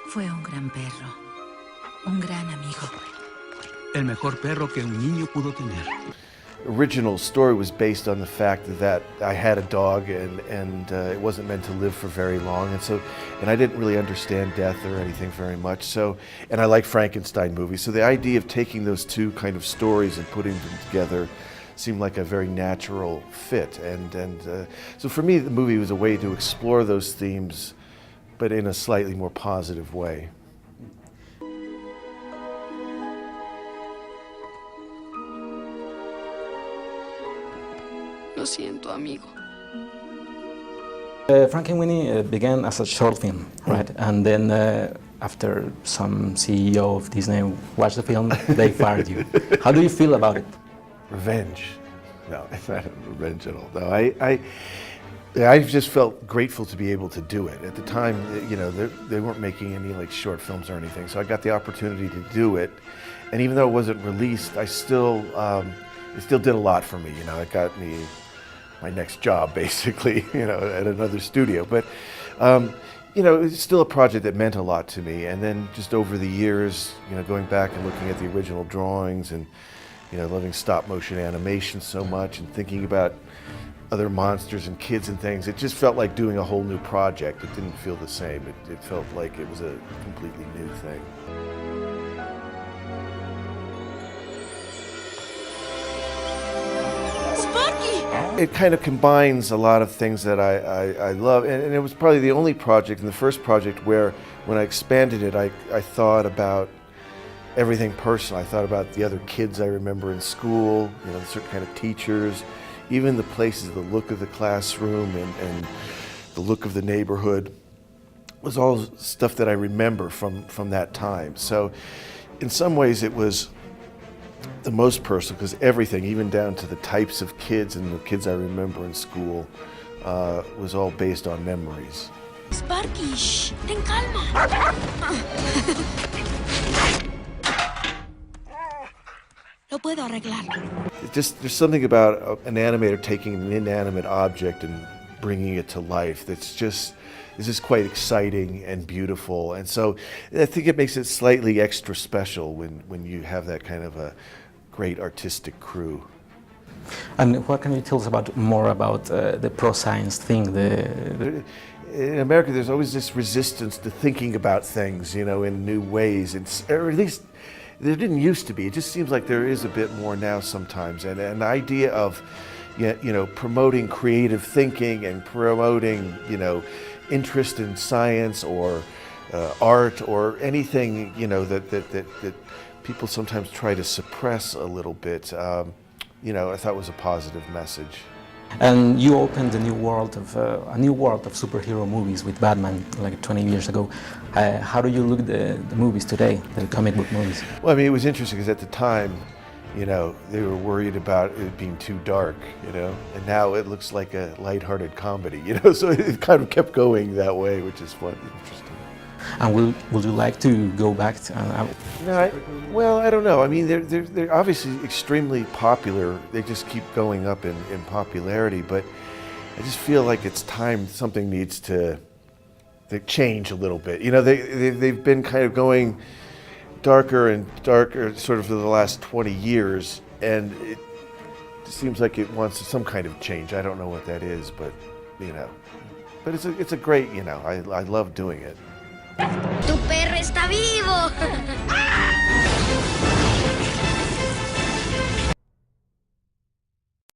Fue un gran perro, un gran amigo. El mejor perro que un niño pudo tener. Original story was based on the fact that I had a dog and it wasn't meant to live for very long, and I didn't really understand death or anything very much. So, and I like Frankenstein movies. So the idea of taking those two kind of stories and putting them together seemed like a very natural fit. So for me, the movie was a way to explore those themes, but in a slightly more positive way. Lo siento, amigo. Frankenweenie began as a short film, right? And then after some CEO of Disney watched the film, they fired you. How do you feel about it? Revenge. No, it's not revenge at all. No, I just felt grateful to be able to do it. At the time, you know, they weren't making any like short films or anything, so I got the opportunity to do it. And even though it wasn't released, it still did a lot for me. You know, it got me my next job, basically, you know, at another studio. But, you know, it's still a project that meant a lot to me. And then just over the years, you know, going back and looking at the original drawings and, you know, loving stop motion animation so much and thinking about other monsters and kids and things, it just felt like doing a whole new project. It didn't feel the same. It felt like it was a completely new thing. It kind of combines a lot of things that I love, and it was probably the only project, and the first project where, when I expanded it, I thought about everything personal. I thought about the other kids I remember in school, you know, certain kind of teachers, even the places, the look of the classroom and the look of the neighborhood was all stuff that I remember from that time. So in some ways it was the most personal, because everything, even down to the types of kids and the kids I remember in school, was all based on memories. Sparky, shh, ten calma. Lo puedo arreglar. There's something about an animator taking an inanimate object and bringing it to life that's just quite exciting and beautiful. And so I think it makes it slightly extra special when you have that kind of a great artistic crew. And what can you tell us more about the pro-science thing? In America, there's always this resistance to thinking about things, you know, in new ways. Or at least there didn't used to be. It just seems like there is a bit more now sometimes. And an idea of, you know, promoting creative thinking and promoting, you know, interest in science or art or anything, you know, that people sometimes try to suppress a little bit, you know, I thought was a positive message. And you opened a new world of superhero movies with Batman like 20 years ago. How do you look at the movies today, the comic book movies? Well, I mean, it was interesting because at the time, you know, they were worried about it being too dark, you know, and now it looks like a lighthearted comedy, you know, so it kind of kept going that way, which is fun, interesting. And would you like to go back to? No, well, I don't know. I mean, they're obviously extremely popular. They just keep going up in popularity, but I just feel like it's time something needs to change a little bit. You know, they've been kind of going darker and darker sort of for the last 20 years, and it seems like it wants some kind of change. I don't know what that is, but, you know, but it's a great, you know, I love doing it.